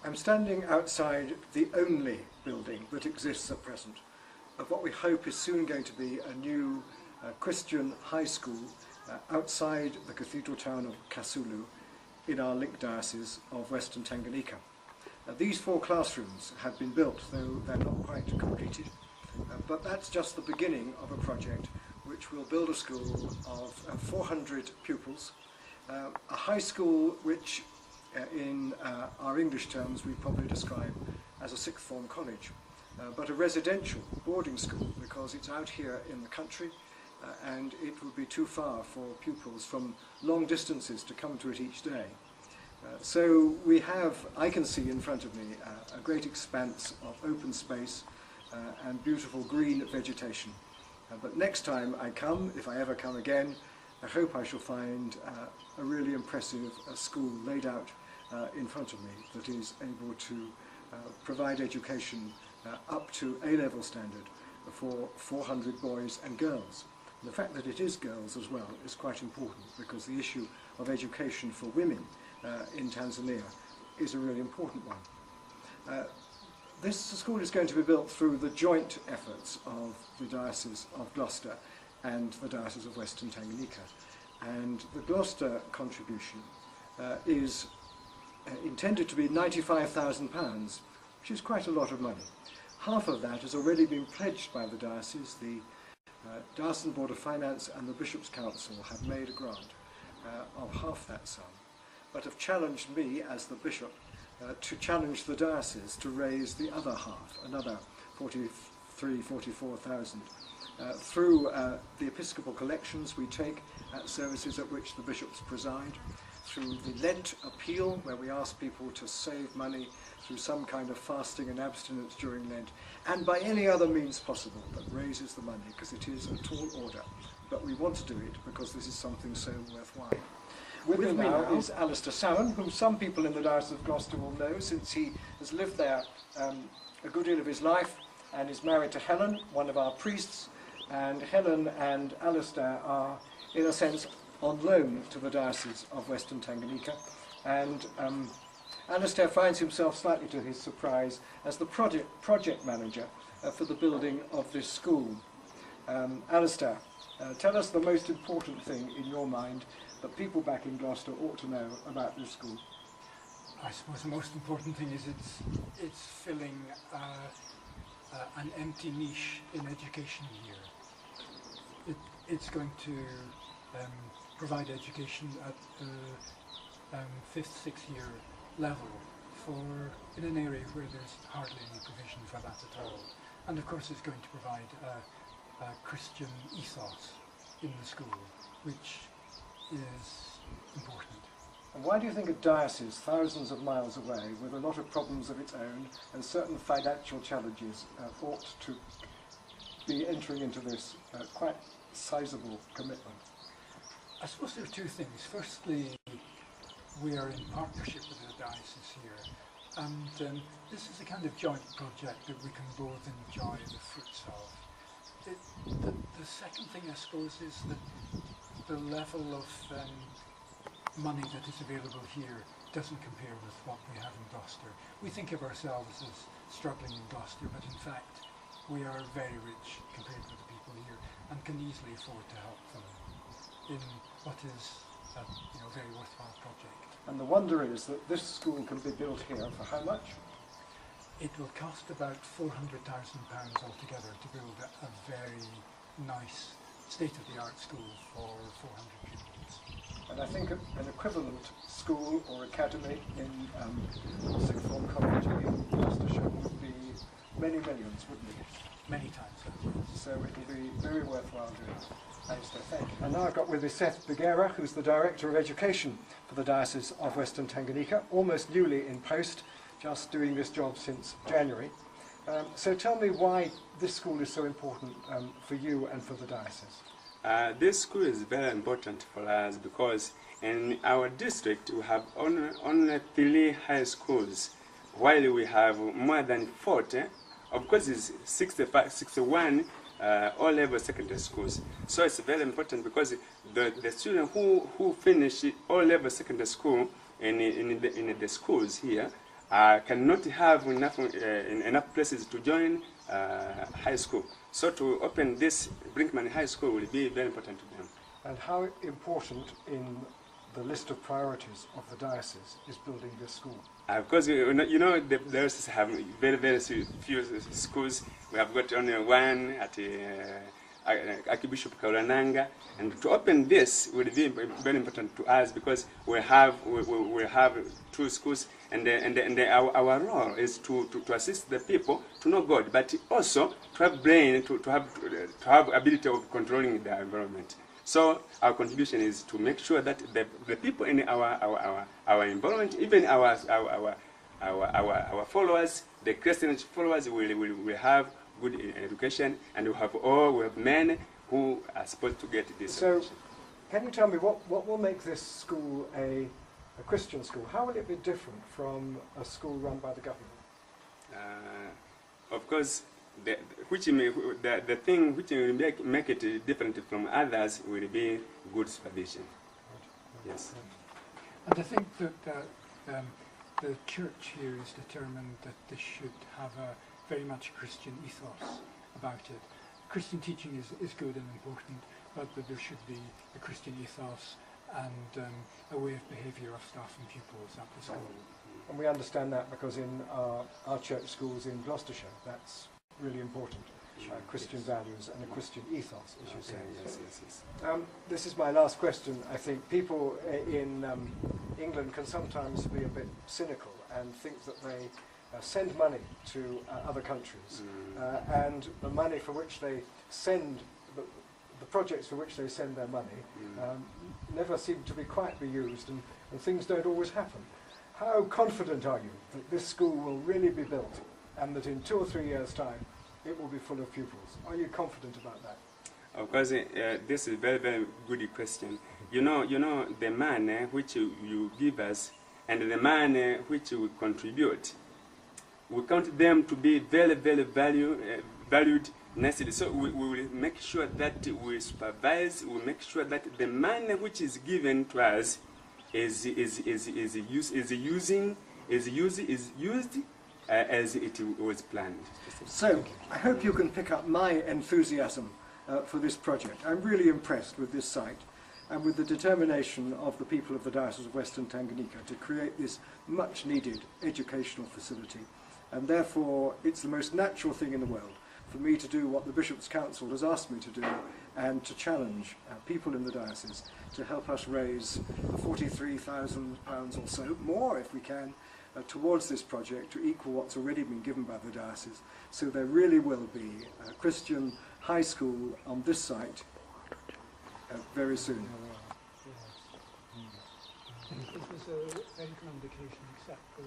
I'm standing outside the only building that exists at present of what we hope is soon going to be a new Christian high school outside the cathedral town of Kasulu in our link diocese of Western Tanganyika. These 4 classrooms have been built, though they're not quite completed, but that's just the beginning of a project which will build a school of 400 pupils, a high school which in our English terms we probably describe as a sixth form college, but a residential boarding school because it's out here in the country and it would be too far for pupils from long distances to come to it each day. So we have, I can see in front of me, a great expanse of open space and beautiful green vegetation. But next time I come, if I ever come again, I hope I shall find a really impressive school laid out in front of me that is able to provide education up to A-level standard for 400 boys and girls. And the fact that it is girls as well is quite important because the issue of education for women in Tanzania is a really important one. This school is going to be built through the joint efforts of the Diocese of Gloucester and the Diocese of Western Tanganyika. And the Gloucester contribution is intended to be £95,000, which is quite a lot of money. Half of that has already been pledged by the Diocese. The Diocesan Board of Finance and the Bishop's Council have made a grant of half that sum, but have challenged me as the Bishop to challenge the Diocese to raise the other half, another 44,000, through the Episcopal collections we take at services at which the bishops preside, through the Lent appeal where we ask people to save money through some kind of fasting and abstinence during Lent, and by any other means possible that raises the money, because it is a tall order, but we want to do it because this is something so worthwhile. With me now is Alistair Salmon, whom some people in the Diocese of Gloucester will know since he has lived there a good deal of his life and is married to Helen, one of our priests, and Helen and Alistair are, in a sense, on loan to the Diocese of Western Tanganyika, and Alistair finds himself, slightly to his surprise, as the project manager for the building of this school. Alistair, tell us the most important thing in your mind that people back in Gloucester ought to know about this school. I suppose the most important thing is it's filling an empty niche in education here. It's going to provide education at the 5th, 6th year level in an area where there's hardly any provision for that at all. And of course it's going to provide a Christian ethos in the school, which is important. And why do you think a diocese thousands of miles away, with a lot of problems of its own and certain financial challenges, ought to be entering into this quite sizable commitment? I suppose there are 2 things. Firstly, we are in partnership with the diocese here, and this is a kind of joint project that we can both enjoy the fruits of. The second thing, I suppose, is that the level of money that is available here doesn't compare with what we have in Gloucester. We think of ourselves as struggling in Gloucester, but in fact we are very rich compared with the people here and can easily afford to help them in what is a very worthwhile project. And the wonder is that this school can be built here for how much? It will cost about £400,000 altogether to build a very nice state-of-the-art school for 400 pupils. And I think an equivalent school or academy in sixth form college in Gloucestershire would be many millions, wouldn't it? Many times. So it will be very worthwhile doing. Thank you. And now I've got with me Seth Begera, who's the Director of Education for the Diocese of Western Tanganyika, almost newly in post, just doing this job since January. So tell me why this school is so important for you and for the diocese. This school is very important for us because in our district we have only 3 high schools, while we have more than 40. Of course, it's 61 all-level secondary schools. So it's very important because the students who finish all-level secondary school in the schools here cannot have enough places to join high school. So to open this Brinkman High School will be very important to them. And how important in the list of priorities of the diocese is building this school? Because the diocese have very few schools. We have got only one at Archbishop Kaurananga, and to open this will be very important to us because we have 2 schools, and our role is to assist the people to know God, but also to have brain to have ability of controlling the environment. So our contribution is to make sure that the people in our environment, even our followers, the Christian followers, will have good education, and we have men who are supposed to get this. So, can you tell me what will make this school a Christian school? How will it be different from a school run by the government? Of course, the thing which will make it different from others will be good supervision. Yes. And I think that the church here is determined that this should have a very much Christian ethos about it. Christian teaching is good and important, but that there should be a Christian ethos and a way of behaviour of staff and pupils at the school. And we understand that because in our church schools in Gloucestershire, that's really important. Christian values and a Christian ethos, as you say. Yes. This is my last question. I think people in England can sometimes be a bit cynical and think that they send money to other countries, and the money for which they send, the projects for which they send their money, never seem to be quite be used, and things don't always happen. How confident are you that this school will really be built, and that in 2 or 3 years' time it will be full of pupils? Are you confident about that? Of course, this is a very, very good question. You know, the money which you give us and the money which you contribute, we count them to be very, very valued necessary. So we will make sure that we supervise. We make sure that the money which is given to us is used as it was planned. So I hope you can pick up my enthusiasm for this project. I'm really impressed with this site and with the determination of the people of the Diocese of Western Tanganyika to create this much needed educational facility. And therefore it's the most natural thing in the world for me to do what the Bishop's Council has asked me to do, and to challenge people in the diocese to help us raise £43,000 or so, more if we can, towards this project to equal what's already been given by the diocese. So there really will be a Christian high school on this site very soon. Is this a medical indication except for